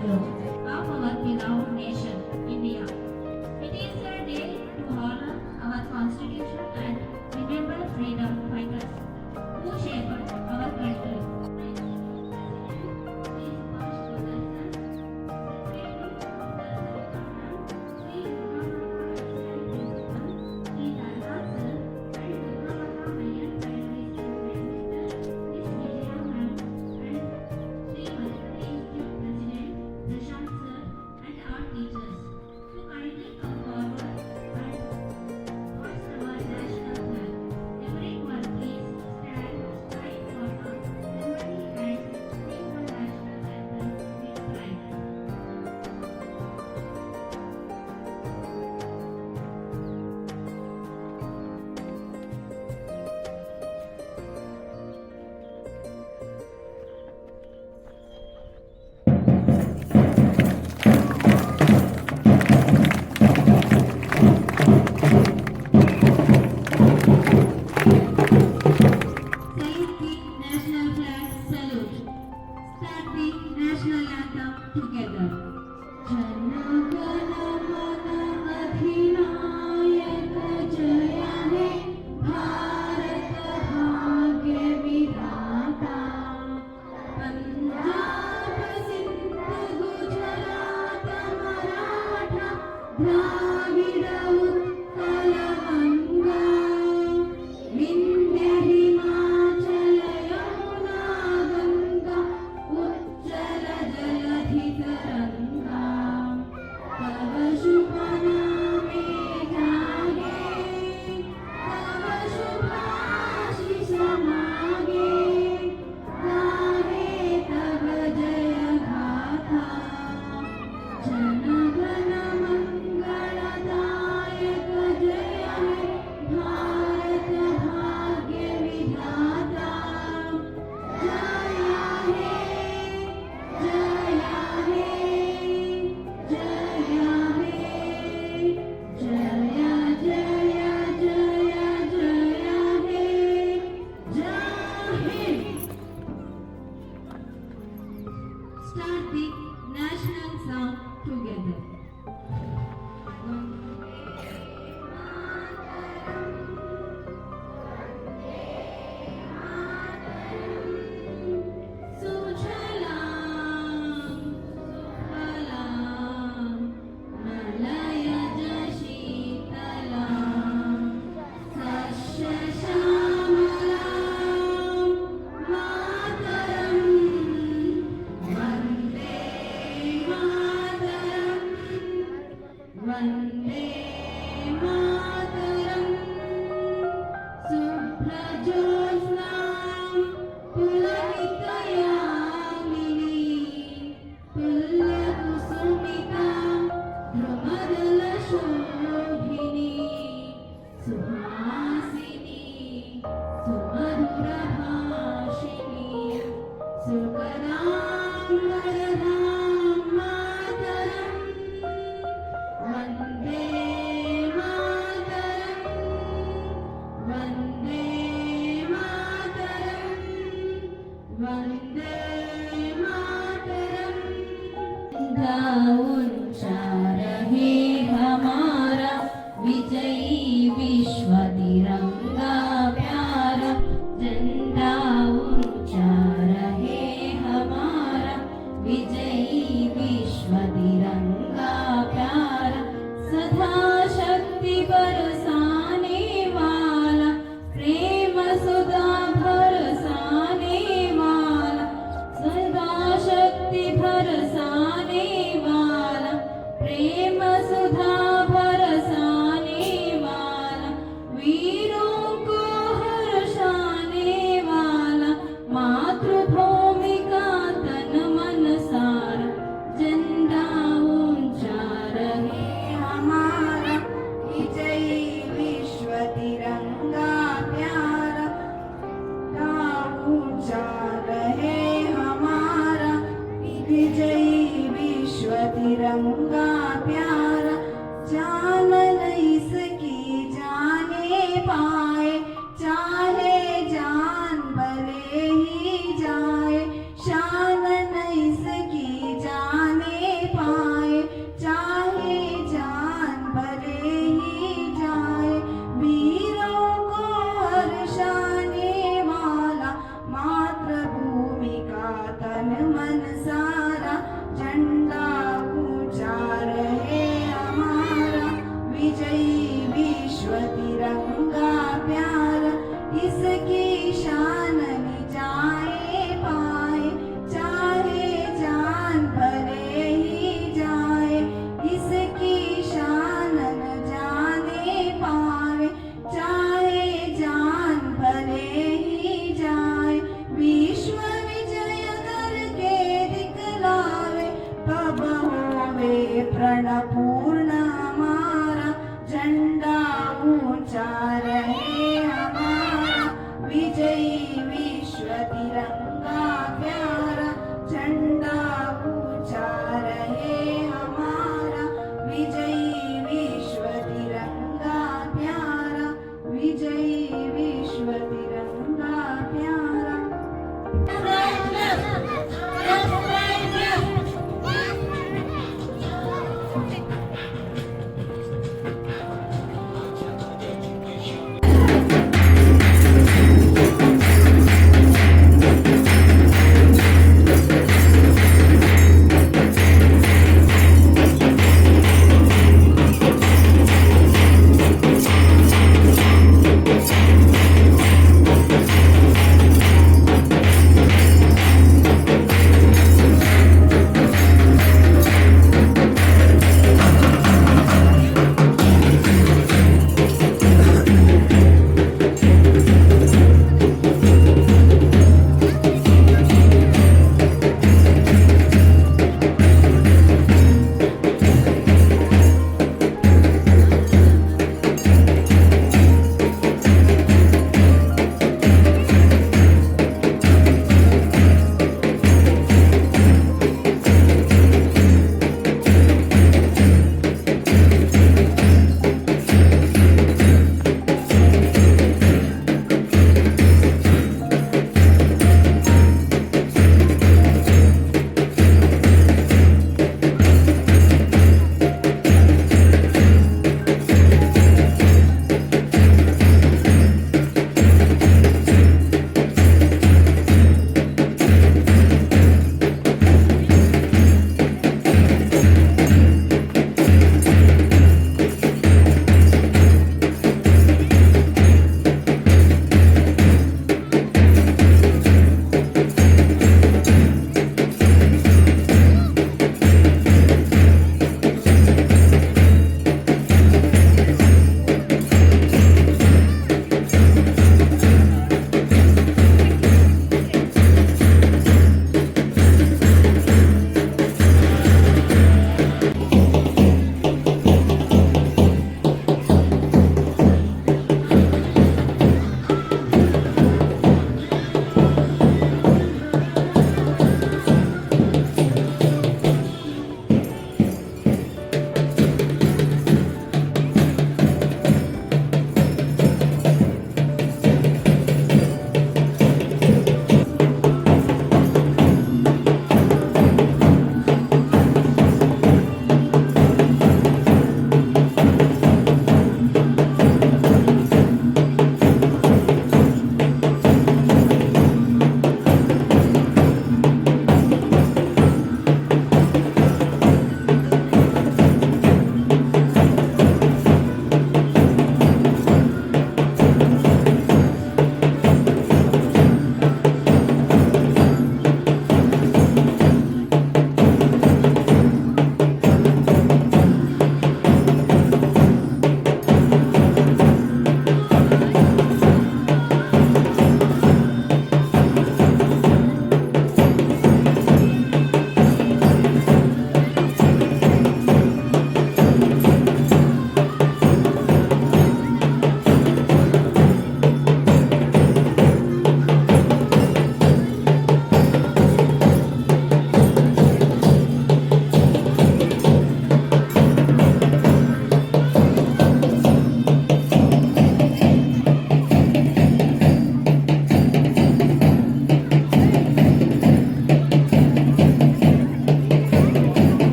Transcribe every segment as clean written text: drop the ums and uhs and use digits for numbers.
birthday of our beloved nation, India. It is a day to honor our constitution and remember freedom fighters who shaped our country. Start the national song together. तिरंगा प्यारा जान नहीं सकी जाने पाए, चाहे जान भले ही जाए, शान नहीं सकी जाने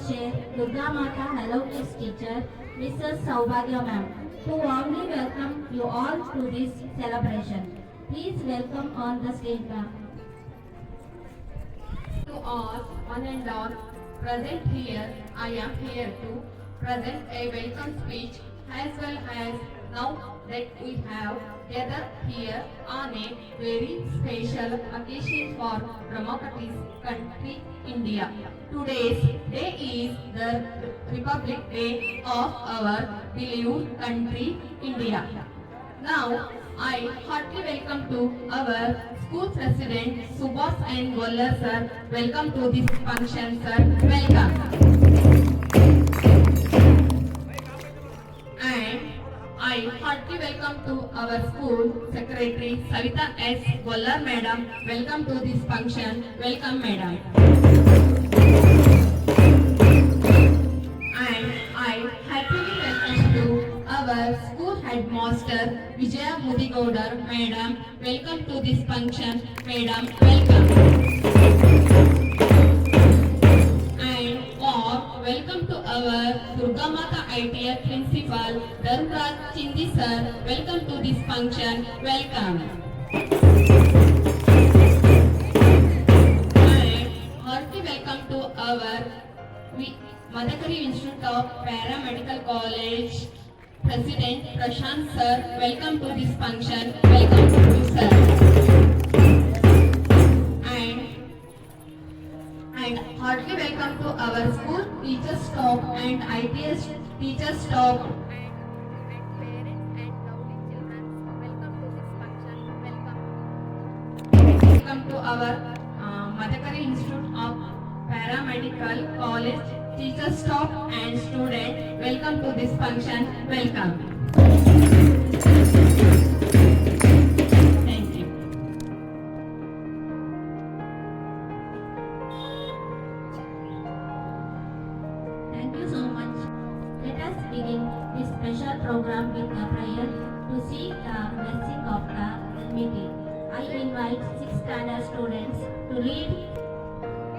co-chair Durga Mata Hello Kids teacher Mrs. Saubhagya ma'am to warmly welcome you all to this celebration. Please welcome on the stage ma'am. To all, one and all present here, I am here to present a welcome speech as well as now that we have gathered here on a very special occasion for Brahmapati's country, India. Today's day is the Republic Day of our beloved country, India. Now, I heartily welcome to our school president Subhas and Gollar sir. Welcome to this function, sir. Welcome. And I heartily welcome to our school secretary Savita S. Gollar madam. Welcome to this function. Welcome, madam. And I happily welcome to our school headmaster Vijaya Mudigoudar madam. Welcome to this function, madam. Welcome. And welcome to our Durga Mata ITI principal Dharmraj Chindi sir. Welcome to this function. Welcome. And hearty welcome to our Madhakari Institute of Paramedical College President Prashant sir. Welcome to this function. Welcome to you, sir. And heartily welcome to our school teachers staff and ITS teachers staff. Welcome to our Madhakari Institute of Paramedical College teachers staff and students. Welcome to this function. Welcome. Thank you. Thank you so much. Let us begin this special program with a prayer to seek the blessing of the meeting. I invite 6th standard students to lead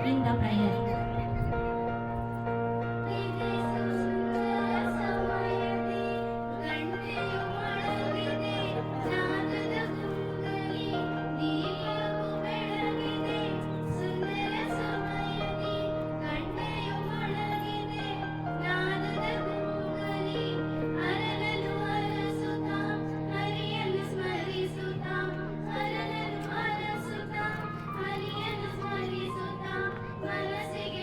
in the prayer. ಮನಸ್ಸಿಗೆ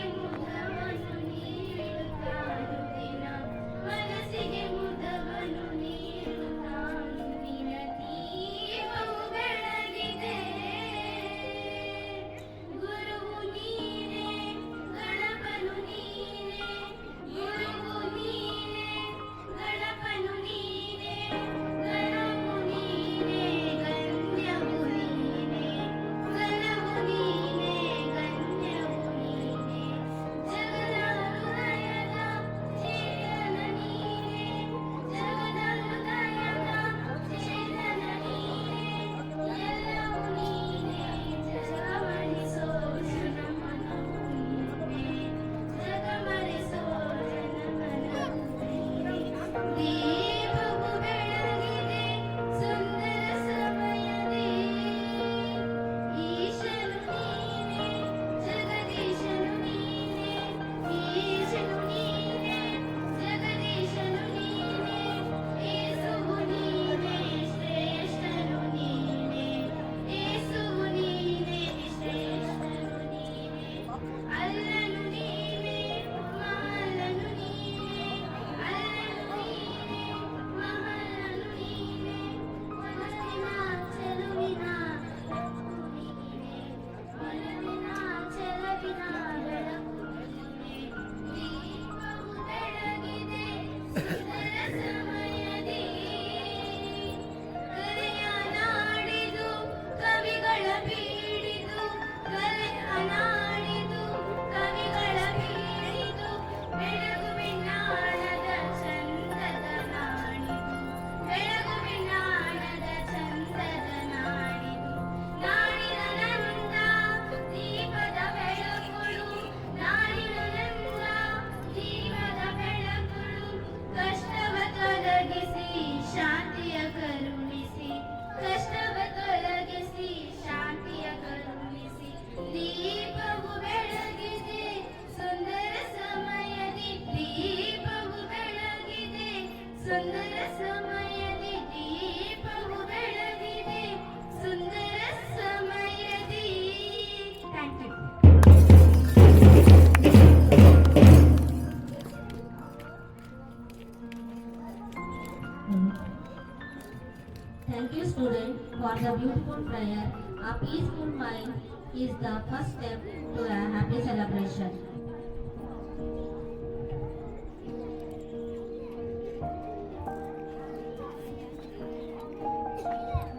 beautiful prayer, a peaceful mind is the first step to a happy celebration.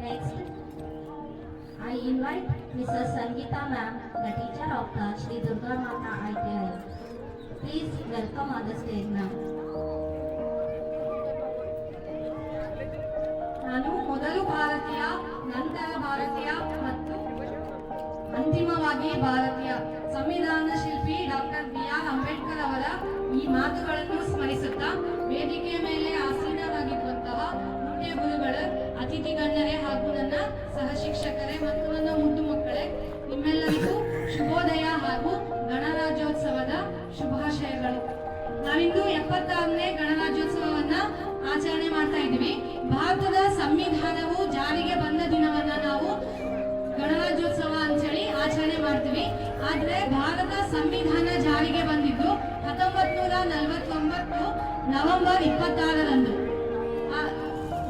Next, I invite Mrs. Sangeeta ma'am, the teacher of the Sri Durga Mata ITI. Please welcome on the stage ma'am. ನಾನು ಮೊದಲು ಭಾರತೀಯ, ನಂತರ ಭಾರತೀಯ ಮತ್ತು ಅಂತಿಮವಾಗಿ ಭಾರತೀಯ ಸಂವಿಧಾನ ಶಿಲ್ಪಿ ಡಾಕ್ಟರ್ ಬಿ.ಆರ್. ಅಂಬೇಡ್ಕರ್ ಅವರ ಈ ಮಾತುಗಳನ್ನು ಸ್ಮರಿಸುತ್ತಾ ವೇದಿಕೆಯ ಮೇಲೆ ಆಸೀನರಾಗಿರುವಂತಹ ಮುಖ್ಯ ಗುರುಗಳು, ಅತಿಥಿ ಗಣ್ಯರೇ ಹಾಗೂ ನನ್ನ ಸಹ ಶಿಕ್ಷಕರೇ ಮತ್ತು ನನ್ನ ಮುದ್ದು ಮಕ್ಕಳೇ, ನಿಮ್ಮೆಲ್ಲರಿಗೂ ಶುಭೋದಯ ಹಾಗೂ ಗಣರಾಜ್ಯೋತ್ಸವದ ಶುಭಾಶಯಗಳು. ನಾವಿಂದು 76ನೇ ಗಣರಾಜ್ಯೋತ್ಸವವನ್ನ ಆಚರಣೆ ಮಾಡ್ತಾ ಇದ್ದೀವಿ. ಭಾರತದ ಸಂವಿಧಾನವು ಜಾರಿಗೆ ಬಂದ ದಿನವನ್ನ ನಾವು ಗಣರಾಜ್ಯೋತ್ಸವ ಅಂತೇಳಿ ಆಚರಣೆ ಮಾಡ್ತೀವಿ. ಆದ್ರೆ ಭಾರತ ಸಂವಿಧಾನ ಜಾರಿಗೆ ಬಂದಿದ್ದು 1949 ನವೆಂಬರ್ 26ರಂದು.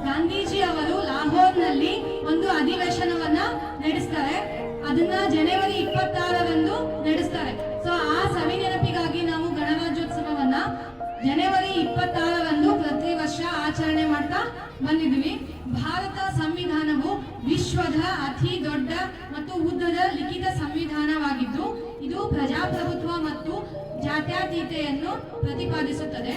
ಗಾಂಧೀಜಿ ಅವರು ಲಾಹೋರ್ನಲ್ಲಿ ಒಂದು ಅಧಿವೇಶನವನ್ನ ನಡೆಸ್ತಾರೆ. ಅದನ್ನ ಜನವರಿ 26ರಂದು ನಡೆಸ್ತಾರೆ. ಸೊ ಆ ಸವಿ ನೆನಪಿಗಾಗಿ ನಾವು ಗಣರಾಜ್ಯೋತ್ಸವವನ್ನ ಜನವರಿ 26ರಂದು ಪ್ರತಿ ವರ್ಷ ಆಚರಣೆ ಮಾಡ್ತಾ ಬಂದಿದ್ವಿ. ಭಾರತ ಸಂವಿಧಾನವು ವಿಶ್ವದ ಅತಿ ದೊಡ್ಡ ಮತ್ತು ಉದ್ದದ ಲಿಖಿತ ಸಂವಿಧಾನವಾಗಿದ್ದು, ಇದು ಪ್ರಜಾಪ್ರಭುತ್ವ ಮತ್ತು ಜಾತ್ಯತೀತತೆಯನ್ನು ಪ್ರತಿಪಾದಿಸುತ್ತದೆ.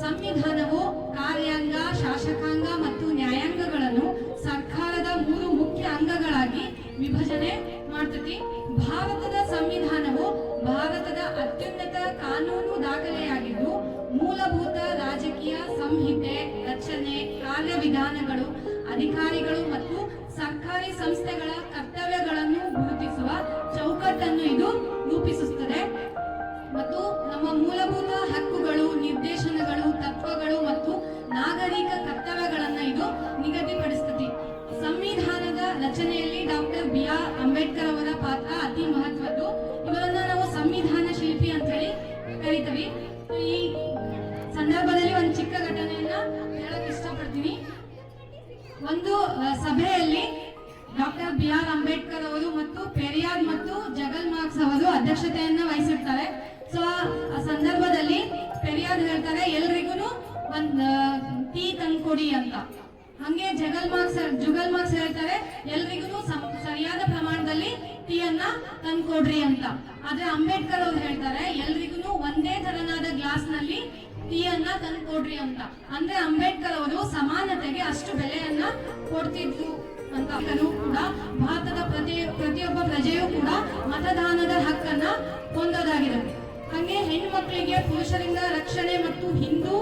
ಸಂವಿಧಾನವು ಕಾರ್ಯಾಂಗ, ಶಾಸಕಾಂಗ ಮತ್ತು ನ್ಯಾಯಾಂಗಗಳನ್ನು ಸರ್ಕಾರದ 3 ಮುಖ್ಯ ಅಂಗಗಳಾಗಿ ವಿಭಜನೆ ಮಾಡ್ತದೆ. ಭಾರತದ ಸಂವಿಧಾನವು ಭಾರತದ ಅತ್ಯುನ್ನತ ಕಾನೂನು ದಾಖಲೆಯಾಗಿದ್ದು, ಮೂಲಭೂತ ರಾಜಕೀಯ ಸಂಹಿತೆ, ರಚನೆ, ಕಾರ್ಯವಿಧಾನಗಳು, ಅಧಿಕಾರಿಗಳು ಮತ್ತು ಸರ್ಕಾರಿ ಸಂಸ್ಥೆಗಳ ಕರ್ತವ್ಯಗಳನ್ನು ಗುರುತಿಸುವ ಚೌಕಟ್ಟನ್ನು ಇದು ರೂಪಿಸುತ್ತದೆ ಮತ್ತು ನಮ್ಮ ಮೂಲಭೂತ ಹಕ್ಕುಗಳು, ನಿರ್ದೇಶನಗಳು, ತತ್ವಗಳು ಮತ್ತು ನಾಗರಿಕ ಕರ್ತವ್ಯಗಳನ್ನು ಇದು ನಿಗದಿಪಡಿಸುತ್ತದೆ. ಸಂವಿಧಾನದ ರಚನೆಯಲ್ಲಿ ಡಾಕ್ಟರ್ ಬಿ.ಆರ್. ಅಂಬೇಡ್ಕರ್ ಅವರ ಪಾತ್ರ ಅತಿ ಮಹತ್ವದ್ದು. ಇವರನ್ನ ನಾವು ಸಂವಿಧಾನ ಶಿಲ್ಪಿ ಅಂತ ಹೇಳಿ ಕರಿತೀವಿ. ಈ ಸಂದರ್ಭದಲ್ಲಿ ಒಂದು ಚಿಕ್ಕ ಘಟನೆಯನ್ನ ಹೇಳಕ್ ಇಷ್ಟಪಡ್ತೀನಿ. ಒಂದು ಸಭೆಯಲ್ಲಿ ಡಾಕ್ಟರ್ ಬಿ.ಆರ್. ಅಂಬೇಡ್ಕರ್ ಅವರು ಮತ್ತು ಪೆರಿಯಾರ್ ಮತ್ತು ಜಗಲ್ ಮಾರ್ಕ್ಸ್ ಅವರು ಅಧ್ಯಕ್ಷತೆಯನ್ನ ವಹಿಸಿರ್ತಾರೆ. ಸೊ ಆ ಸಂದರ್ಭದಲ್ಲಿ ಪೆರಿಯಾರ್ ಹೇಳ್ತಾರೆ, ಎಲ್ರಿಗೂ ಒಂದು ಟೀ ತಂದ್ಕೊಡಿ ಅಂತ. ಹಂಗೆ ಜುಗಲ್ ಮಾರ್ಕ್ಸ್ ಹೇಳ್ತಾರೆ, ಎಲ್ರಿಗೂ ಸರಿಯಾದ ಪ್ರಮಾಣದಲ್ಲಿ ಟೀಯನ್ನ ತಂದ್ಕೊಡ್ರಿ ಅಂತ. ಆದ್ರೆ ಅಂಬೇಡ್ಕರ್ ಅವ್ರು ಹೇಳ್ತಾರೆ, ಎಲ್ರಿಗೂ ಒಂದೇ ತರನಾದ ಗ್ಲಾಸ್ ನಲ್ಲಿ ಟೀಯನ್ನ ತಂದ್ಕೊಡ್ರಿ ಅಂತ. ಅಂದ್ರೆ ಅಂಬೇಡ್ಕರ್ ಅವರು ಸಮಾನತೆಗೆ ಅಷ್ಟು ಬೆಲೆಯನ್ನ ಕೊಡ್ತಿದ್ರು ಅಂತ. ಕೂಡ ಭಾರತದ ಪ್ರತಿಯೊಬ್ಬ ಪ್ರಜೆಯೂ ಕೂಡ ಮತದಾನದ ಹಕ್ಕನ್ನ ಹೊಂದೋದಾಗಿದೆ. ಹಾಗೆ ಹೆಣ್ಮಕ್ಳಿಗೆ ಪುರುಷರಿಂದ ರಕ್ಷಣೆ ಮತ್ತು ಹಿಂದೂ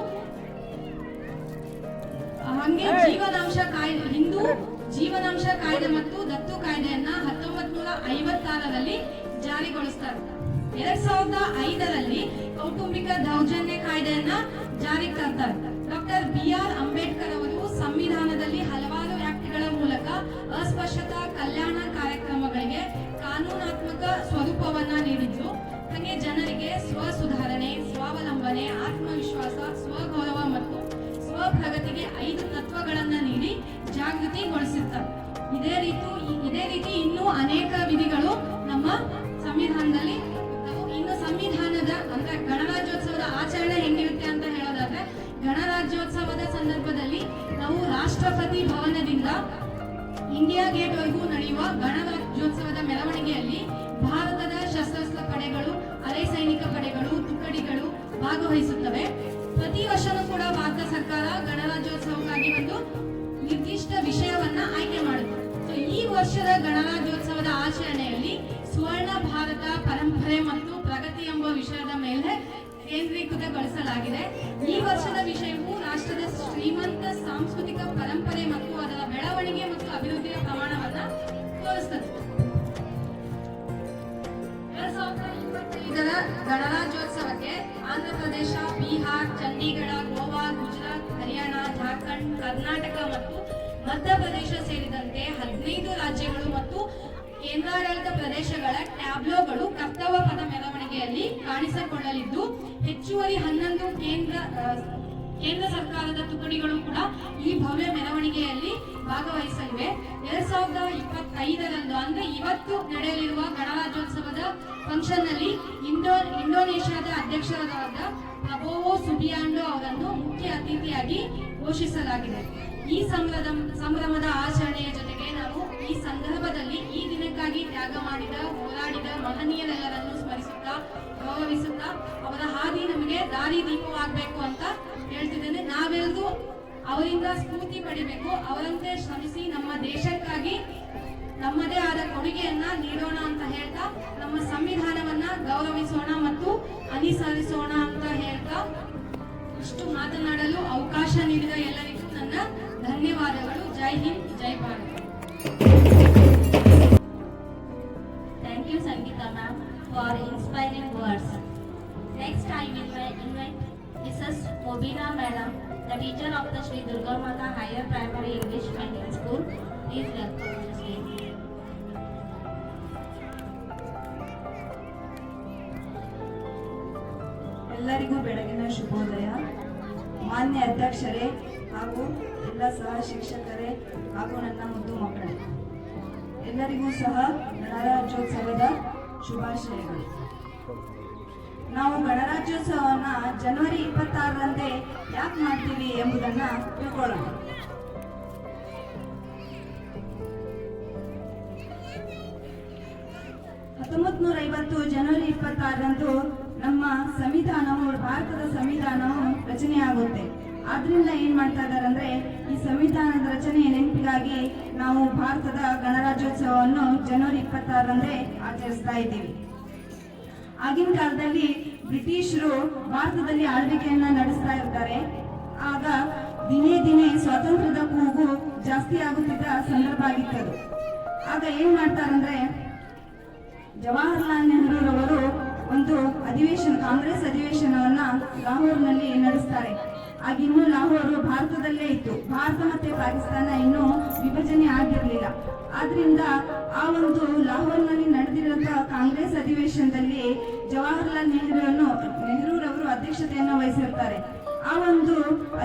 ಜೀವನಾಂಶ ಕಾಯ್ದೆ ಮತ್ತು ದತ್ತು ಕಾಯ್ದೆಯನ್ನ 1956ರಲ್ಲಿ ಜಾರಿಗೊಳಿಸ್ತಾರೆ. 2005ರಲ್ಲಿ ಕೌಟುಂಬಿಕ ದೌರ್ಜನ್ಯ ಕಾಯ್ದೆಯನ್ನ ಜಾರಿಗೆ ತರ್ತಾರೆ. Doctor B R. ಅಂಬೇಡ್ಕರ್ ಅವರು ಸಂವಿಧಾನದಲ್ಲಿ ಹಲವಾರು ಆಕ್ಟ್ಗಳ ಮೂಲಕ ಅಸ್ಪೃಶ್ಯತಾ ಕಲ್ಯಾಣ ಕಾರ್ಯಕ್ರಮಗಳಿಗೆ ಕಾನೂನಾತ್ಮಕ ಸ್ವರೂಪವನ್ನ ನೀಡಿದ್ರು. ಹಾಗೆ ಜನರಿಗೆ ಸ್ವಸುಧಾರಣೆ, ಸ್ವಾವಲಂಬನೆ, ಆತ್ಮವಿಶ್ವಾಸ, ಸ್ವಗೌರವ ಮತ್ತು ಸ್ವಪ್ರಗತಿಗೆ 5 ತತ್ವಗಳನ್ನ ನೀಡಿ ಜಾಗೃತಿಗೊಳಿಸುತ್ತಾರೆ. ಇದೇ ರೀತಿ ಇನ್ನೂ ಅನೇಕ ವಿಧಿಗಳು ನಮ್ಮ ಸಂವಿಧಾನದಲ್ಲಿ. ಇನ್ನು ಸಂವಿಧಾನದ ಅಂದ್ರೆ ಗಣರಾಜ್ಯೋತ್ಸವದ ಆಚರಣೆ ಹೆಂಗಿರುತ್ತೆ ಅಂತ ಹೇಳೋದಾದ್ರೆ, ಗಣರಾಜ್ಯೋತ್ಸವದ ಸಂದರ್ಭದಲ್ಲಿ ನಾವು ರಾಷ್ಟ್ರಪತಿ ಭವನದಿಂದ ಇಂಡಿಯಾ ಗೇಟ್ ವರೆಗೂ ನಡೆಯುವ ಗಣರಾಜ್ಯೋತ್ಸವದ ಮೆರವಣಿಗೆಯಲ್ಲಿ ಭಾರತದ ಸಶಸ್ತ್ರ ಪಡೆಗಳು, ಅರೆ ಸೈನಿಕ ಪಡೆಗಳು, ತುಕಡಿಗಳು ಭಾಗವಹಿಸುತ್ತವೆ. ಪ್ರತಿ ವರ್ಷನೂ ಕೂಡ ಭಾರತ ಸರ್ಕಾರ ಗಣರಾಜ್ಯೋತ್ಸವಕ್ಕಾಗಿ ಒಂದು ನಿರ್ದಿಷ್ಟ ವಿಷಯವನ್ನ ಆಯ್ಕೆ ಮಾಡುತ್ತೆ. ಈ ವರ್ಷದ ಗಣರಾಜ್ಯೋತ್ಸವದ ಆಚರಣೆಯಲ್ಲಿ ಸುವರ್ಣ ಭಾರತ ಪರಂಪರೆ ಮತ್ತು ಪ್ರಗತಿ ಎಂಬ ವಿಷಯದ ಮೇಲೆ ಕೇಂದ್ರೀಕೃತಗೊಳಿಸಲಾಗಿದೆ. ಈ ವರ್ಷದ ವಿಷಯವು ರಾಷ್ಟ್ರದ ಶ್ರೀಮಂತ ಸಾಂಸ್ಕೃತಿಕ ಪರಂಪರೆ ಮತ್ತು ಅದರ ಬೆಳವಣಿಗೆ ಮತ್ತು ಅಭಿವೃದ್ಧಿಯ ಪ್ರಮಾಣವನ್ನ ತೋರಿಸುತ್ತದೆ. 2025ರ ಗಣರಾಜ್ಯೋತ್ಸವಕ್ಕೆ ಆಂಧ್ರ ಪ್ರದೇಶ, ಬಿಹಾರ್, ಚಂಡೀಗಢ, ಗೋವಾ, ಗುಜರಾತ್, ಹರಿಯಾಣ, ಜಾರ್ಖಂಡ್, ಕರ್ನಾಟಕ ಮತ್ತು ಮಧ್ಯಪ್ರದೇಶ ಸೇರಿದಂತೆ 15 ರಾಜ್ಯಗಳು ಮತ್ತು ಕೇಂದ್ರಾಡಳಿತ ಪ್ರದೇಶಗಳ ಟ್ಯಾಬ್ಲೋಗಳು ಕರ್ತವ್ಯ ಪಥ ಮೆರವಣಿಗೆಯಲ್ಲಿ ಕಾಣಿಸಿಕೊಳ್ಳಲಿದ್ದು, ಹೆಚ್ಚುವರಿ 11 ಕೇಂದ್ರ ಸರ್ಕಾರದ ತುಕಡಿಗಳು ಕೂಡ ಈ ಭವ್ಯ ಮೆರವಣಿಗೆಯಲ್ಲಿ ಭಾಗವಹಿಸಲಿವೆ. 2025ರಂದು ಅಂದ್ರೆ ಇವತ್ತು ನಡೆಯಲಿರುವ ಗಣರಾಜ್ಯೋತ್ಸವದ ಫಂಕ್ಷನ್ ನಲ್ಲಿ ಇಂಡೋನೇಷ್ಯಾದ ಅಧ್ಯಕ್ಷರಾದ ಪ್ರಬೋವೋ ಸುಬಿಯಾಂಡೋ ಅವರನ್ನು ಮುಖ್ಯ ಅತಿಥಿಯಾಗಿ ಘೋಷಿಸಲಾಗಿದೆ. ಈ ಸಂಭ್ರಮದ ಆಚರಣೆಯ ಜೊತೆಗೆ ನಾವು ಈ ಸಂದರ್ಭದಲ್ಲಿ ಈ ದಿನಕ್ಕಾಗಿ ತ್ಯಾಗ ಮಾಡಿದ ಹೋರಾಡಿದ ಮಹನೀಯರೆಲ್ಲರನ್ನು ಸ್ಮರಿಸುತ್ತಾ ಗೌರವಿಸುತ್ತಾ ಅವರ ಹಾದಿ ನಮಗೆ ದಾರಿ ದೀಪವಾಗಬೇಕು ಅಂತ ಹೇಳ್ತಿದ್ದೇನೆ. ನಾವೆಲ್ಲರೂ ಅವರಿಂದ ಸ್ಫೂರ್ತಿ ಪಡಿಬೇಕು, ಅವರಂತೆ ಶ್ರಮಿಸಿ ನಮ್ಮ ದೇಶಕ್ಕಾಗಿ ನಮ್ಮದೇ ಆದ ಕೊಡುಗೆಯನ್ನ ನೀಡೋಣ ಅಂತ ಹೇಳ್ತಾ ನಮ್ಮ ಸಂವಿಧಾನವನ್ನ ಗೌರವಿಸೋಣ ಮತ್ತು ಅನುಸರಿಸೋಣ ಅಂತ ಹೇಳ್ತಾ ಇಷ್ಟು ಮಾತನಾಡಲು ಅವಕಾಶ ನೀಡಿದ ಎಲ್ಲರಿಗೂ ನನ್ನ ಧನ್ಯವಾದಗಳು. ಜೈ ಹಿಂದ್, ಜೈ Bharat. Thank you, Sangeeta ma'am, for inspiring words. Next, I will invite Mrs. Mobina madam, the teacher of the Sri Durga Mata Higher Primary English Medium School. Please welcome to the stage. ಎಲ್ಲರಿಗೂ ಬೆಳಗಿನ ಶುಭೋದಯ. ಮಾನ್ಯ ಅಧ್ಯಕ್ಷರೇ ಹಾಗೂ ಎಲ್ಲ ಸಹ ಶಿಕ್ಷಕರೇ ಹಾಗೂ ನನ್ನ ಮುದ್ದು ಮಕ್ಕಳೇ, ಎಲ್ಲರಿಗೂ ಸಹ ಗಣರಾಜ್ಯೋತ್ಸವದ ಶುಭಾಶಯಗಳು. ನಾವು ಗಣರಾಜ್ಯೋತ್ಸವವನ್ನ ಜನವರಿ 26ರಂದೇ ಯಾಕೆ ಮಾಡ್ತೀವಿ ಎಂಬುದನ್ನ ತಿಳ್ಕೊಳ್ಳೋಣ. ಜನವರಿ 26ರಂದು ನಮ್ಮ ಸಂವಿಧಾನವು, ಭಾರತದ ಸಂವಿಧಾನವು ರಚನೆಯಾಗುತ್ತೆ. ಆದ್ರಿಂದ ಏನ್ ಮಾಡ್ತಾ ಇದ್ದಾರೆ ಅಂದ್ರೆ, ಈ ಸಂವಿಧಾನದ ರಚನೆಯ ನೆನಪಿಗಾಗಿ ನಾವು ಭಾರತದ ಗಣರಾಜ್ಯೋತ್ಸವವನ್ನು ಜನವರಿ 26ರಂದೇ ಆಚರಿಸ್ತಾ ಇದ್ದೀವಿ. ಆಗಿನ ಕಾಲದಲ್ಲಿ ಬ್ರಿಟಿಷರು ಭಾರತದಲ್ಲಿ ಆಳ್ವಿಕೆಯನ್ನ ನಡೆಸ್ತಾ ಇರ್ತಾರೆ. ಆಗ ದಿನೇ ದಿನೇ ಸ್ವಾತಂತ್ರ್ಯದ ಕೂಗು ಜಾಸ್ತಿ ಆಗುತ್ತಿದ್ದ ಸಂದರ್ಭ ಆಗಿತ್ತದು. ಆಗ ಏನ್ ಮಾಡ್ತಾರಂದ್ರೆ, ಜವಾಹರ್ಲಾಲ್ ನೆಹರೂರವರು ಒಂದು ಕಾಂಗ್ರೆಸ್ ಅಧಿವೇಶನವನ್ನ ಲಾಹೋರ್ನಲ್ಲಿ ನಡೆಸ್ತಾರೆ. ಆಗ ಇನ್ನು ಲಾಹೋರು ಭಾರತದಲ್ಲೇ ಇತ್ತು. ಭಾರತ ಮತ್ತೆ ಪಾಕಿಸ್ತಾನ ಇನ್ನೂ ವಿಭಜನೆ ಆಗಿರಲಿಲ್ಲ. ಆದ್ರಿಂದ ಆ ಒಂದು ಲಾಹೋರ್ನಲ್ಲಿ ನಡೆದಿರುವಂತಹ ಕಾಂಗ್ರೆಸ್ ಅಧಿವೇಶನದಲ್ಲಿ ಜವಾಹರ್ಲಾಲ್ ನೆಹರೂರವರು ಅಧ್ಯಕ್ಷತೆಯನ್ನು ವಹಿಸಿರ್ತಾರೆ. ಆ ಒಂದು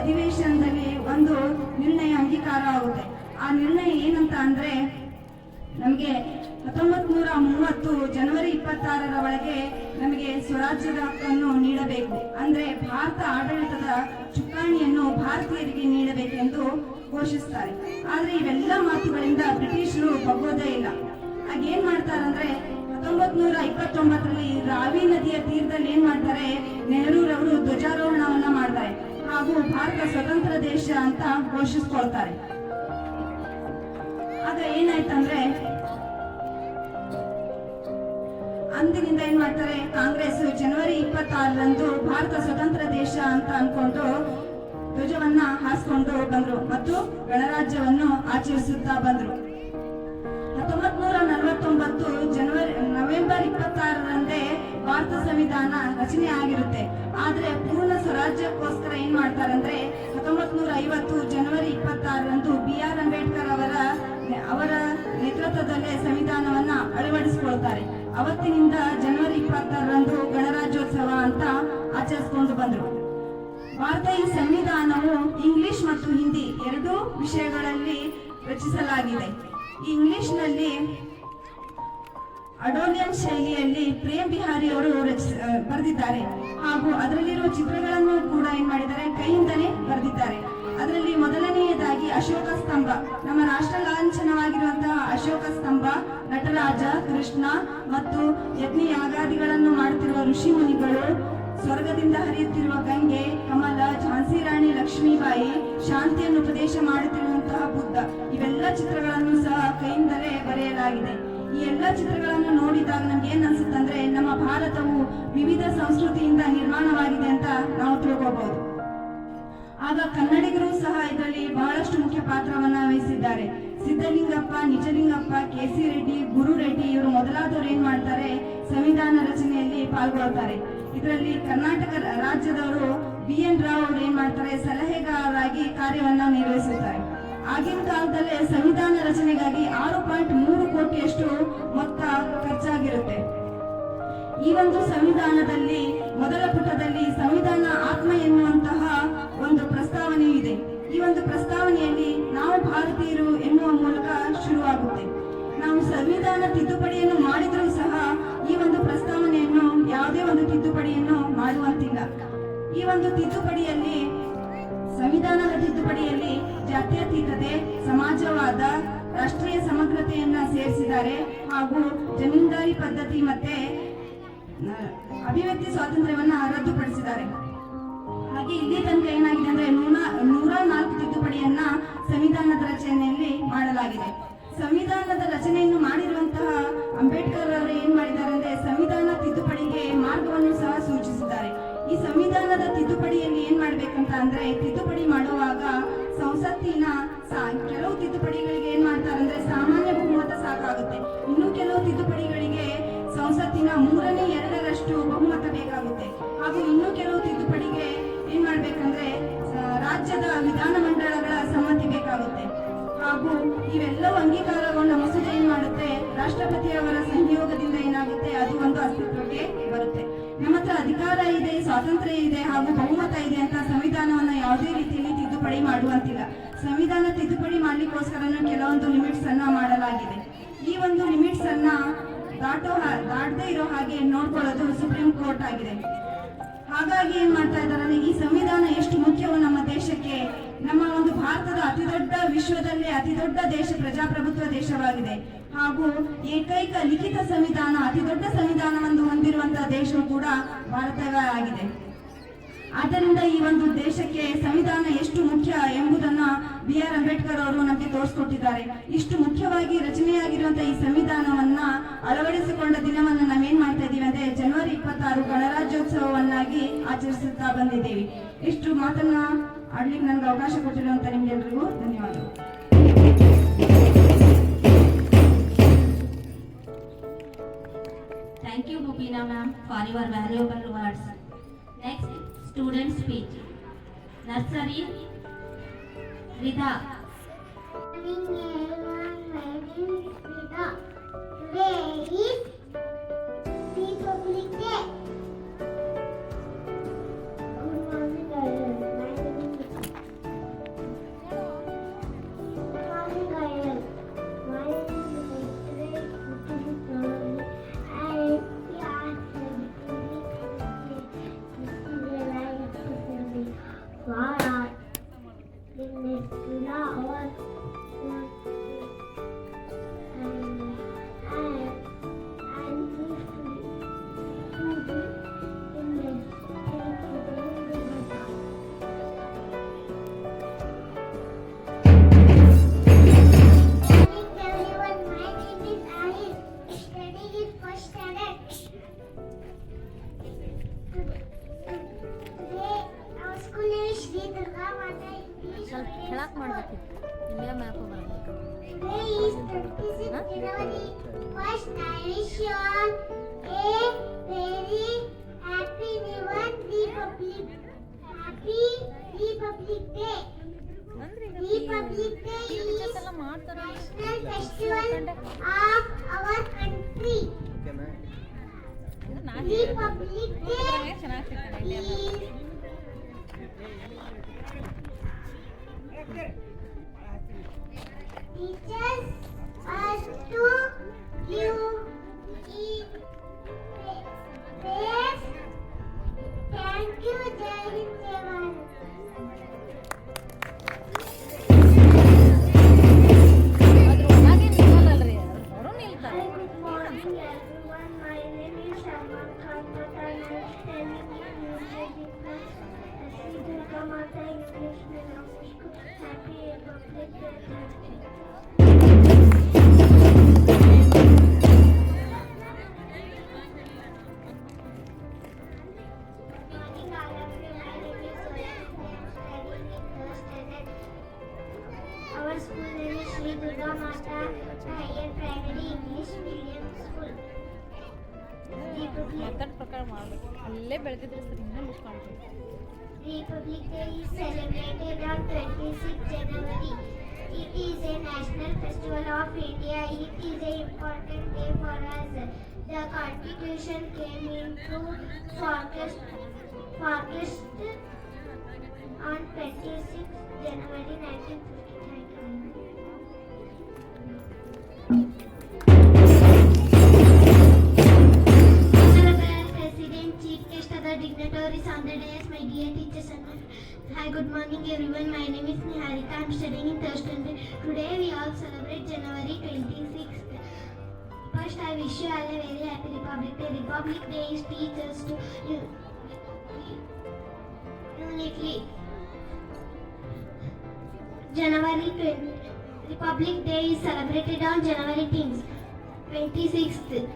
ಅಧಿವೇಶನದಲ್ಲಿ ಒಂದು ನಿರ್ಣಯ ಅಂಗೀಕಾರ ಆಗುತ್ತೆ. ಆ ನಿರ್ಣಯ ಏನಂತ ಅಂದ್ರೆ, ನಮಗೆ 1930 ಜನವರಿ 26ರ ಒಳಗೆ ನಮಗೆ ಸ್ವರಾಜ್ಯದ ಹಕ್ಕನ್ನು ನೀಡಬೇಕು, ಅಂದ್ರೆ ಭಾರತ ಆಡಳಿತದ ಚುಕ್ಕಾಣಿಯನ್ನು ಭಾರತೀಯರಿಗೆ ನೀಡಬೇಕೆಂದು ಘೋಷಿಸ್ತಾರೆ. ಆದ್ರೆ ಇವೆಲ್ಲ ಮಾತುಗಳಿಂದ ಬ್ರಿಟಿಷರು ಬಗ್ಗೋದೇ ಇಲ್ಲ. ಆಗೇನ್ ಮಾಡ್ತಾರಂದ್ರೆ, 1929ರಲ್ಲಿ ರಾವಿ ನದಿಯ ತೀರದಲ್ಲಿ ಏನ್ ಮಾಡ್ತಾರೆ, ನೆಹರೂರವರು ಧ್ವಜಾರೋಹಣವನ್ನ ಮಾಡ್ತಾರೆ ಹಾಗೂ ಭಾರತ ಸ್ವತಂತ್ರ ದೇಶ ಅಂತ ಘೋಷಿಸ್ಕೊಳ್ತಾರೆ. ಆಗ ಏನಾಯ್ತಂದ್ರೆ, ಅಂದಿನಿಂದ ಏನ್ ಮಾಡ್ತಾರೆ, ಕಾಂಗ್ರೆಸ್ ಜನವರಿ 26ರಂದು ಭಾರತ ಸ್ವತಂತ್ರ ದೇಶ ಅಂತ ಅನ್ಕೊಂಡು ಧ್ವಜವನ್ನ ಹಾಸ್ಕೊಂಡು ಬಂದ್ರು ಮತ್ತು ಗಣರಾಜ್ಯವನ್ನು ಆಚರಿಸುತ್ತಾ ಬಂದ್ರು. 1949 ನವೆಂಬರ್ 26ರಂದೇ ಭಾರತ ಸಂವಿಧಾನ ರಚನೆ ಆಗಿರುತ್ತೆ. ಆದ್ರೆ ಪೂರ್ಣ ಸ್ವರಾಜ್ಯಕ್ಕೋಸ್ಕರ ಏನ್ ಮಾಡ್ತಾರಂದ್ರೆ, 1950 ಜನವರಿ 26ರಂದು BR ಅಂಬೇಡ್ಕರ್ ಅವರ ನೇತೃತ್ವದಲ್ಲೇ ಸಂವಿಧಾನವನ್ನ ಅಳವಡಿಸಿಕೊಳ್ತಾರೆ. ಅವತ್ತಿನಿಂದ ಜನವರಿ 26ರಂದು ಗಣರಾಜ್ಯೋತ್ಸವ ಅಂತ ಆಚರಿಸಿಕೊಂಡು ಬಂದ್ರು. ಭಾರತ ಈ ಸಂವಿಧಾನವು ಇಂಗ್ಲಿಷ್ ಮತ್ತು ಹಿಂದಿ ಎರಡೂ ವಿಷಯಗಳಲ್ಲಿ ರಚಿಸಲಾಗಿದೆ. ಇಂಗ್ಲಿಷ್ನಲ್ಲಿ ಅಡೋಲಿಯನ್ ಶೈಲಿಯಲ್ಲಿ ಪ್ರೇಮ್ ಬಿಹಾರಿ ಅವರು ಬರೆದಿದ್ದಾರೆ ಹಾಗೂ ಅದರಲ್ಲಿರುವ ಚಿತ್ರಗಳನ್ನು ಕೂಡ ಏನ್ ಮಾಡಿದ್ದಾರೆ, ಕೈಯಿಂದಲೇ ಬರೆದಿದ್ದಾರೆ. ಅದರಲ್ಲಿ ಮೊದಲನೆಯದಾಗಿ ಅಶೋಕ ಸ್ತಂಭ, ನಮ್ಮ ರಾಷ್ಟ್ರ ಲಾಂಛನವಾಗಿರುವಂತಹ ಅಶೋಕ ಸ್ತಂಭ, ನಟರಾಜ, ಕೃಷ್ಣ ಮತ್ತು ಯಜ್ಞ ಯಾಗಾದಿಗಳನ್ನು ಮಾಡುತ್ತಿರುವ ಋಷಿ ಮುನಿಗಳು, ಸ್ವರ್ಗದಿಂದ ಹರಿಯುತ್ತಿರುವ ಗಂಗೆ, ಕಮಲ, ಝಾನ್ಸಿ ರಾಣಿ ಲಕ್ಷ್ಮೀಬಾಯಿ, ಶಾಂತಿಯನ್ನು ಉಪದೇಶ ಮಾಡುತ್ತಿರುವಂತಹ ಬುದ್ಧ, ಇವೆಲ್ಲ ಚಿತ್ರಗಳನ್ನು ಸಹ ಕೈಯಿಂದಲೇ ಬರೆಯಲಾಗಿದೆ. ಈ ಎಲ್ಲ ಚಿತ್ರಗಳನ್ನು ನೋಡಿದಾಗ ನಮ್ಗೆ ಏನ್ ಅನ್ಸುತ್ತಂದ್ರೆ, ನಮ್ಮ ಭಾರತವು ವಿವಿಧ ಸಂಸ್ಕೃತಿಯಿಂದ ನಿರ್ಮಾಣವಾಗಿದೆ ಅಂತ ನಾವು ತಿಳ್ಕೋಬಹುದು. ಆಗ ಕನ್ನಡಿಗರು ಸಹ ಇದರಲ್ಲಿ ಬಹಳಷ್ಟು ಮುಖ್ಯ ಪಾತ್ರವನ್ನ ವಹಿಸಿದ್ದಾರೆ. ಸಿದ್ದಲಿಂಗಪ್ಪ, ನಿಜಲಿಂಗಪ್ಪ, KC ರೆಡ್ಡಿ, ಗುರು ರೆಡ್ಡಿ ಇವರು ಮೊದಲಾದವರು ಏನ್ ಮಾಡ್ತಾರೆ, ಸಂವಿಧಾನ ರಚನೆಯಲ್ಲಿ ಪಾಲ್ಗೊಳ್ತಾರೆ. ಇದರಲ್ಲಿ ಕರ್ನಾಟಕ ರಾಜ್ಯದವರು BN ರಾವ್ ಅವರು ಏನ್ ಮಾಡ್ತಾರೆ, ಸಲಹೆಗಾರರಾಗಿ ಕಾರ್ಯವನ್ನ ನಿರ್ವಹಿಸುತ್ತಾರೆ. ಆಗಿನ ಕಾಲದಲ್ಲೇ ಸಂವಿಧಾನ ರಚನೆಗಾಗಿ 6.3 ಕೋಟಿಯಷ್ಟು ಮೊತ್ತ ಖರ್ಚಾಗಿರುತ್ತೆ. ಈ ಒಂದು ಸಂವಿಧಾನದಲ್ಲಿ ಮೊದಲ ಪುಟದಲ್ಲಿ ಸಂವಿಧಾನ ಆತ್ಮ ಎನ್ನುವಂತಹ ಒಂದು ಒಂದು ಪ್ರಸ್ತಾವನೆಯಲ್ಲಿ ನಾವು ಭಾರತೀಯರು ಎನ್ನುವ ಮೂಲಕ ಶುರುವಾಗುತ್ತೆ. ನಾವು ಸಂವಿಧಾನ ತಿದ್ದುಪಡಿಯನ್ನು ಮಾಡಿದರೂ ಸಹ ಈ ಒಂದು ಪ್ರಸ್ತಾವನೆಯನ್ನು ಯಾವುದೇ ಒಂದು ತಿದ್ದುಪಡಿಯನ್ನು ಮಾಡುವಂತಿಲ್ಲ. ಈ ಒಂದು ತಿದ್ದುಪಡಿಯಲ್ಲಿ ಸಂವಿಧಾನದ ತಿದ್ದುಪಡಿಯಲ್ಲಿ ಜಾತ್ಯತೀತತೆ, ಸಮಾಜವಾದ, ರಾಷ್ಟ್ರೀಯ ಸಮಗ್ರತೆಯನ್ನ ಸೇರಿಸಿದ್ದಾರೆ ಹಾಗೂ ಜಮೀನ್ದಾರಿ ಪದ್ಧತಿ ಮತ್ತೆ ಅಭಿವ್ಯಕ್ತಿ ಸ್ವಾತಂತ್ರ್ಯವನ್ನ ರದ್ದುಪಡಿಸಿದ್ದಾರೆ. ಹಾಗೆ ಇಲ್ಲಿ ತನಕ ಏನಾಗಿದೆ ಅಂದ್ರೆ 104 ತಿದ್ದುಪಡಿಯನ್ನ ಸಂವಿಧಾನದ ರಚನೆಯಲ್ಲಿ ಮಾಡಲಾಗಿದೆ. ಸಂವಿಧಾನದ ರಚನೆಯನ್ನು ಮಾಡಿರುವಂತಹ ಅಂಬೇಡ್ಕರ್ ಅವರು ಏನ್ ಮಾಡಿದ್ದಾರೆ ಅಂದ್ರೆ ಸಂವಿಧಾನ ತಿದ್ದುಪಡಿಗೆ ಮಾರ್ಗವನ್ನು ಸಹ ಸೂಚಿಸಿದ್ದಾರೆ. ಈ ಸಂವಿಧಾನದ ತಿದ್ದುಪಡಿಯಲ್ಲಿ ಏನ್ ಮಾಡ್ಬೇಕಂತ ಅಂದ್ರೆ ತಿದ್ದುಪಡಿ ಮಾಡುವಾಗ ಸಂಸತ್ತಿನ ಕೆಲವು ತಿದ್ದುಪಡಿಗಳಿಗೆ ಏನ್ ಮಾಡ್ತಾರೆ ಅಂದ್ರೆ ಸಾಮಾನ್ಯ ಬಹುಮತ ಸಾಕಾಗುತ್ತೆ. ಇನ್ನು ಕೆಲವು ತಿದ್ದುಪಡಿಗಳಿಗೆ ಸಂಸತ್ತಿನ 2/3 ಬಹುಮತ ಬೇಕಾಗುತ್ತೆ. ಹಾಗೂ ಇನ್ನು ಕೆಲವು ತಿದ್ದುಪಡಿಗೆ ಏನ್ ಮಾಡ್ಬೇಕಂದ್ರೆ ರಾಜ್ಯದ ವಿಧಾನಮಂಡಲಗಳ ಸಮ್ಮತಿ ಬೇಕಾಗುತ್ತೆ. ಹಾಗೂ ಇವೆಲ್ಲವೂ ಅಂಗೀಕಾರಗೊಂಡ ಮಸೂದೆ ಏನ್ ಮಾಡುತ್ತೆ, ರಾಷ್ಟ್ರಪತಿಯವರ ಸಂಯೋಗದಿಂದ ಏನಾಗುತ್ತೆ ಅದು ಒಂದು ಅಸ್ತಿತ್ವಕ್ಕೆ ಬರುತ್ತೆ. ನಮ್ಮ ಹತ್ರ ಅಧಿಕಾರ ಇದೆ, ಸ್ವಾತಂತ್ರ್ಯ ಇದೆ ಹಾಗೂ ಬಹುಮತ ಇದೆ ಅಂತ ಸಂವಿಧಾನವನ್ನ ಯಾವುದೇ ರೀತಿಯಲ್ಲಿ ತಿದ್ದುಪಡಿ ಮಾಡುವಂತಿಲ್ಲ. ಸಂವಿಧಾನ ತಿದ್ದುಪಡಿ ಮಾಡ್ಲಿಕ್ಕೋಸ್ಕರನೂ ಕೆಲವೊಂದು ಲಿಮಿಟ್ಸ್ ಅನ್ನ ಮಾಡಲಾಗಿದೆ. ಈ ಒಂದು ಲಿಮಿಟ್ಸ್ ಅನ್ನ ದಾಟದೇ ಇರೋ ಹಾಗೆ ನೋಡ್ಕೊಳ್ಳೋದು ಸುಪ್ರೀಂ ಕೋರ್ಟ್ ಆಗಿದೆ. ಹಾಗಾಗಿ ಏನ್ ಮಾಡ್ತಾ ಇದ್ದಾರೆ, ಈ ಸಂವಿಧಾನ ಎಷ್ಟು ಮುಖ್ಯವೋ ನಮ್ಮ ದೇಶಕ್ಕೆ, ನಮ್ಮ ಒಂದು ಭಾರತದ ವಿಶ್ವದಲ್ಲೇ ಅತಿ ದೊಡ್ಡ ದೇಶ, ಪ್ರಜಾಪ್ರಭುತ್ವ ದೇಶವಾಗಿದೆ. ಹಾಗೂ ಏಕೈಕ ಲಿಖಿತ ಸಂವಿಧಾನ, ಅತಿ ದೊಡ್ಡ ಸಂವಿಧಾನವನ್ನು ಹೊಂದಿರುವಂತಹ ದೇಶವು ಕೂಡ ಭಾರತವೇ ಆಗಿದೆ. ಆದ್ದರಿಂದ ಈ ಒಂದು ದೇಶಕ್ಕೆ ಸಂವಿಧಾನ ಎಷ್ಟು ಮುಖ್ಯ ಎಂಬುದನ್ನ BR ಅಂಬೇಡ್ಕರ್ ಅವರು ನಮಗೆ ತೋರಿಸ್ಕೊಟ್ಟಿದ್ದಾರೆ. ಇಷ್ಟು ಮುಖ್ಯವಾಗಿ ರಚನೆಯಾಗಿರುವಂತಹ ಈ ಸಂವಿಧಾನವನ್ನ ಅಳವಡಿಸಿಕೊಂಡ ದಿನವನ್ನ ನಾವೇನ್ ಮಾಡ್ತಾ ಇದೀವಿ ಅಂದ್ರೆ ಜನವರಿ 26 ಗಣರಾಜ್ಯೋತ್ಸವವನ್ನಾಗಿ ಆಚರಿಸುತ್ತಾ ಬಂದಿದ್ದೇವೆ. ಇಷ್ಟು ಮಾತನ್ನ ಆಡ್ಲಿಕ್ಕೆ ನನಗೆ ಅವಕಾಶ ಕೊಟ್ಟಿರುವಂತ ನಿಮ್ಗೆಲ್ರಿಗೂ ಧನ್ಯವಾದಗಳು. Thank you, Mubina ma'am, for your valuable words. Next, student speech. Nursery, Rida. Good morning everyone, my name is Rida. Today is Republic Day. Good morning everyone, my name is Rida. Good morning everyone, my name is Rida. Today is Republic Day. And we are celebrating this is a line to celebrate for our goodness to our Today is 26th January. First, I wish you all a very happy new Republic. Happy Republic Day. Republic Day is national festival of our country. Republic Day is teaches us to live in peace. Thank you, Jai Hind, Jai Bharat. Hi, good morning everyone. My name is Salman Khan Mata and I am telling you music because Sri Durga Mata English Medium School. Happy Republic Day. Thank you. Our school name is Sri Durga Mata Higher Primary English Medium School. Republic Day is celebrated on 26th January. It is a national festival of India. It is an important day for us. The Constitution came into force on 26th January Honorable President, Chief Guest, other dignitaries on the dais, my dear teachers and hi, good morning everyone. My name is Niharika. I am studying in third standard. Today we all celebrate January 26th. First, I wish you all a very happy Republic Day. Republic Day is teach us to unity. January 20. Republic Day is celebrated on January 26th.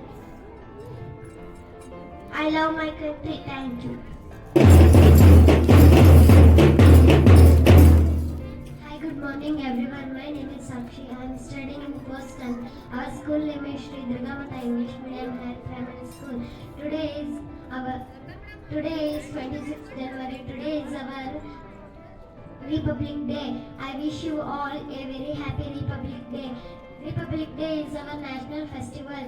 I love my country. Thank you. Hi, good morning everyone. My name is Sakshi. I am studying in first standard. Our school name is Sri Durga Mata English Medium Higher Primary School. Today is 26th January. Today is our Republic Day. I wish you all a very happy Republic Day. Republic Day is our national festival.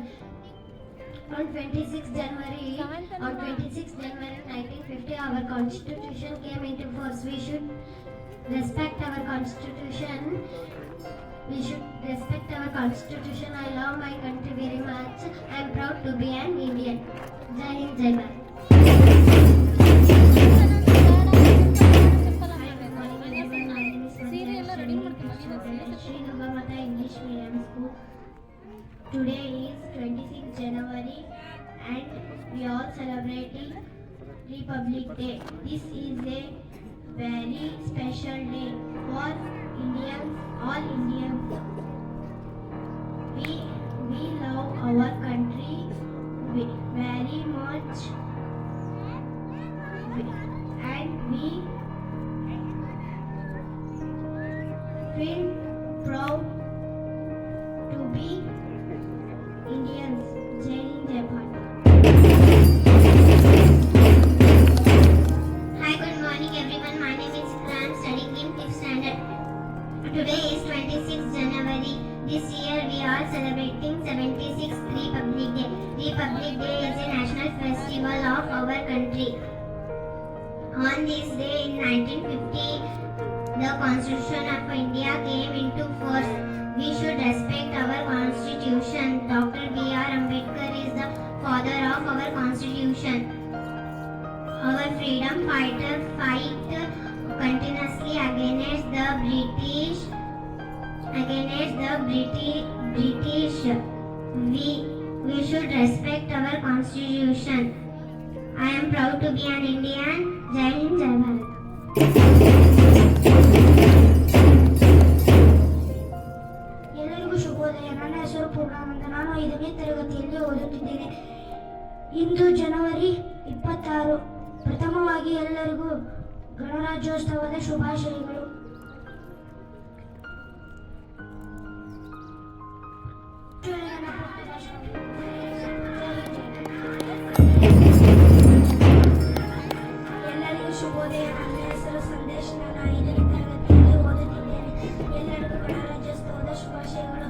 On 26th January 1950, our constitution came into force. We should respect our constitution. I love my country very much. I am proud to be an Indian. Jai Hind, Jai Bharat. Hi, good morning everyone. My name is Madhya. I am studying in Sri Durga Mata English Medium School. Today is 26th January and we all celebrating Republic Day. This is a very special day for Indians, all Indians. We love our country very much and we feel proud to be Indians. Jai Hind, Jai Bharat. Hi, good morning everyone. My name is Ikra. I am studying in 5th standard. Today is 26th January. This year we are celebrating 76th Republic Day. Republic Day is a national festival of our country. On this day in 1950, the Constitution of India came into force. We should respect our constitution. Dr. B.R. Ambedkar is the father of our constitution. Our freedom fighters fight continuously against the British. We should respect our constitution. I am proud to be an Indian. Jai Hind, Jai Bharat. ಎಲ್ಲರಿಗೂ ಶುಭೋದಯ. ನನ್ನ ಹೆಸರು ಪೂರ್ಣಾನಂದ. ನಾನು 5ನೇ ತರಗತಿಯಲ್ಲಿ ಓದುತ್ತಿದ್ದೇನೆ. ಇಂದು ಜನವರಿ 26. ಪ್ರಥಮವಾಗಿ ಎಲ್ಲರಿಗೂ ಗಣರಾಜ್ಯೋತ್ಸವದ ಶುಭಾಶಯಗಳು. ಎಲ್ಲರಿಗೂ ಶುಭೋದಯ. ನನ್ನ ಹೆಸರು ಸಂದೇಶ್. ನಾನು 5ನೇ ತರಗತಿಯಲ್ಲಿ ಓದುತ್ತಿದ್ದೇನೆ. ಎಲ್ಲರಿಗೂ ಗಣರಾಜ್ಯೋತ್ಸವದ ಶುಭಾಶಯಗಳು.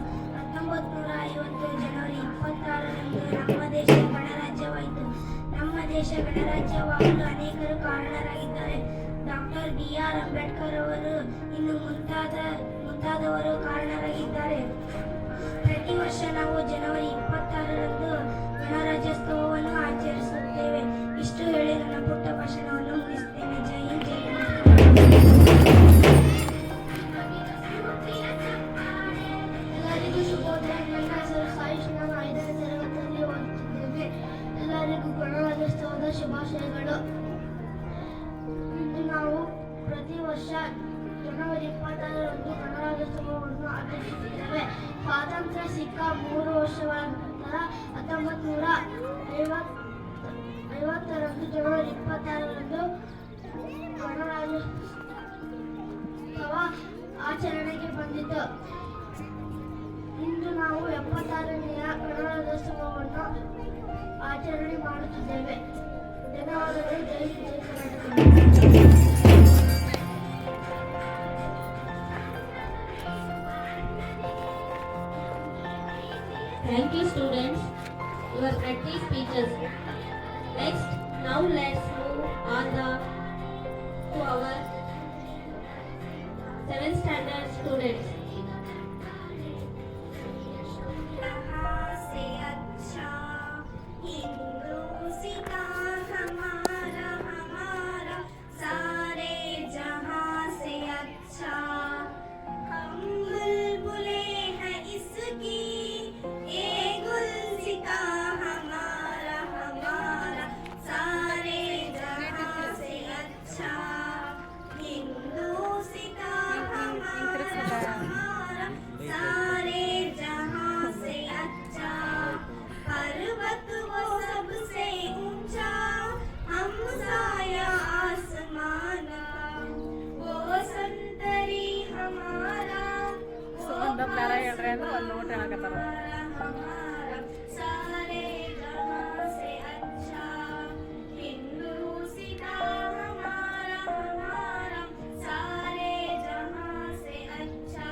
1950 ಜನವರಿ 26ರಂದು ನಮ್ಮ ದೇಶ ಗಣರಾಜ್ಯವಾಯಿತು. ನಮ್ಮ ದೇಶ ಗಣರಾಜ್ಯವಾಗಲು ಅನೇಕರು ಕಾರಣರಾಗಿದ್ದಾರೆ. Doctor B.R. ಅಂಬೇಡ್ಕರ್ ಅವರು ಇನ್ನು ಮುಂತಾದವರು ಕಾರಣರಾಗಿದ್ದಾರೆ. ಪ್ರತಿ ವರ್ಷ ನಾವು ಜನವರಿ 26ರಂದು ಗಣರಾಜ್ಯೋತ್ಸವವನ್ನು ಆಚರಿಸುತ್ತೇವೆ. ಇಷ್ಟು ಹೇಳಿ ನನ್ನ ಪುಟ್ಟ ಭಾಷಣವನ್ನು ಮುಗಿಸುತ್ತೇನೆ. ಜೈ ಹಿಂದ್, ಜೈ ಭಾರತ್. ಎಲ್ಲರಿಗೂ ಶುಭೋದಯ. ನನ್ನ ಹೆಸರು ಸಾಯಿಶ್. ನಾನು 5ನೇ ತರಗತಿಯಲ್ಲಿ ಓದುತ್ತಿದ್ದೇವೆ. ಎಲ್ಲರಿಗೂ ಗಣರಾಜ್ಯೋತ್ಸವದ ಶುಭಾಶಯಗಳು. ಇಂದು ನಾವು ಪ್ರತಿ ವರ್ಷ ಜನವರಿ 26ರಂದು ಗಣರಾಜ್ಯೋತ್ಸವವನ್ನು ಆಚರಿಸುತ್ತೇವೆ. ಸ್ವಾತಂತ್ರ್ಯ ಸಿಕ್ಕ 3 ವರ್ಷಗಳ ನಂತರ 1950ರಂದು ಜನವರಿ 26ರಂದು ಗಣರಾಜ್ಯೋತ್ಸವ ಆಚರಣೆಗೆ ಬಂದಿತು. ಇಂದು ನಾವು 76ನೆಯ ಗಣರಾಜ್ಯೋತ್ಸವವನ್ನು ಆಚರಣೆ ಮಾಡುತ್ತಿದ್ದೇವೆ. ಧನ್ಯವಾದಗಳು. ಜೈ ಹಿಂದ್, ಜೈ Karnataka. Thank you, students. You are pretty speeches. Next, now let's move on to our 7th standard students. यहाँ से अच्छा हिंदुस्तां हमारा हमारा सारे जहां से अच्छा हम बुलबुले हैं इसकी ये गुलसिता हमारा हमारा सारे जहां से अच्छा हिंदुस्तां हमारा हमारा सारे जहां से अच्छा पर्वत वो सबसे ऊंचा हम साया आसमान का वो संतरी हमारा हमारा सारे जहां से अच्छा हिंदुस्तां हमारा हमारा सारे जहां से अच्छा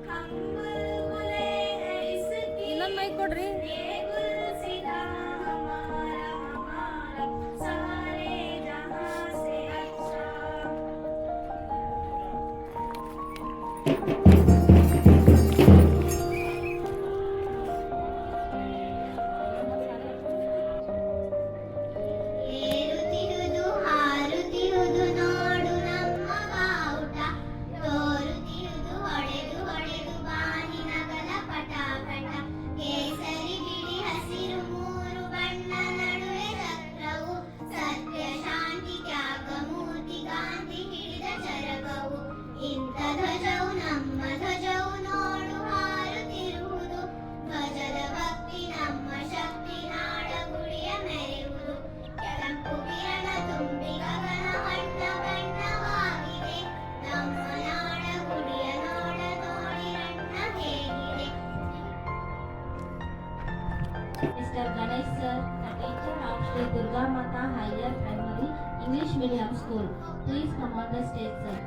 हम बुलबुले हैं इसकी ये गुलसिता हमारा हमारा सारे जहां से अच्छा ಏರುತ್ತಿರುವುದು ಹಾರುತ್ತಿರುವುದು ನೋಡು ನಮ್ಮ ಬಾವುಟ ತೋರುತ್ತಿರುವುದು ಹೊಡೆದು ಹೊಡೆದು ಬಾನಿನಗಲ ಪಟಾಪಟ ಕೇಸರಿ ಬಿಳಿ ಹಸಿರು ಮೂರು ಬಣ್ಣ ನಡುವೆ ಚಕ್ರವು ಸತ್ಯ ಶಾಂತಿ ತ್ಯಾಗ ಮೂರ್ತಿ ಗಾಂಧಿ ಹಿಡಿದ ಚರಕವು ಇಂಥ ಧ್ವಜವು ನಮ್ಮ ಧ್ವಜವು ನೋಡು ಹಾರುತ್ತಿರುವುದು ಧ್ವಜದ ಭಕ್ತಿ ನಮ್ಮ ಶಕ್ತಿ ನಾಡ ಗುಡಿಯ ಮೆರೆಯುವುದು ಕೆಂಪು ಕಿರಣ ತುಂಬಿ ಗಗನ ಬಣ್ಣ ಬಣ್ಣವಾಗಿದೆ ನಮ್ಮ ನಾಡ ಗುಡಿಯ ನೋಡ ನೋಡಿರಣ್ಣ ಹೇಗಿದೆ Mr. Ganesh sir, the teacher of Sri Durga Mata Higher Primary English Medium School. Please come on the stage, sir.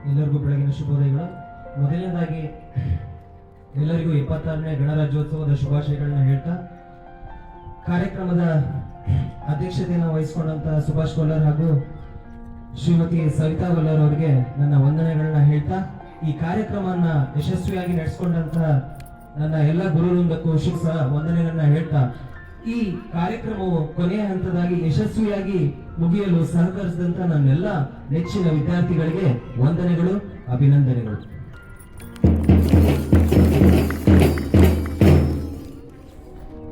ಎಲ್ಲರಿಗೂ ಬೆಳಗಿನ ಶುಭೋದಯಗಳು. ಮೊದಲನೇದಾಗಿ ಎಲ್ಲರಿಗೂ 26ನೇ ಗಣರಾಜ್ಯೋತ್ಸವದ ಶುಭಾಶಯಗಳನ್ನ ಹೇಳ್ತಾ ಕಾರ್ಯಕ್ರಮದ ಅಧ್ಯಕ್ಷತೆಯನ್ನು ವಹಿಸಿಕೊಂಡಂತ ಸುಭಾಷ್ ಕೊಲ್ಲರ್ ಹಾಗೂ ಶ್ರೀಮತಿ ಸವಿತಾ ಕೊಲ್ಲರ್ ಅವರಿಗೆ ನನ್ನ ವಂದನೆಗಳನ್ನ ಹೇಳ್ತಾ ಈ ಕಾರ್ಯಕ್ರಮವನ್ನ ಯಶಸ್ವಿಯಾಗಿ ನಡೆಸಿಕೊಂಡಂತ ನನ್ನ ಎಲ್ಲ ಗುರುವೃಂದಕ್ಕೂ ಸಹ ವಂದನೆಗಳನ್ನ ಹೇಳ್ತಾ ಈ ಕಾರ್ಯಕ್ರಮವು ಕೊನೆಯ ಹಂತದಾಗಿ ಯಶಸ್ವಿಯಾಗಿ ಮುಗಿಯಲು ಸಹಕರಿಸಿದಂತ ನನ್ನೆಲ್ಲ ನೆಚ್ಚಿನ ವಿದ್ಯಾರ್ಥಿಗಳಿಗೆ ವಂದನೆಗಳು, ಅಭಿನಂದನೆಗಳು.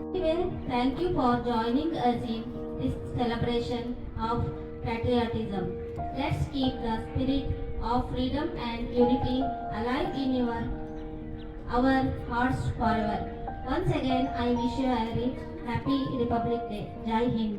Anyway, thank you for joining us in this celebration of patriotism. Let's keep the spirit of freedom and unity alive in our hearts forever. Once again, I wish you a very happy Republic Day. Jai Hind.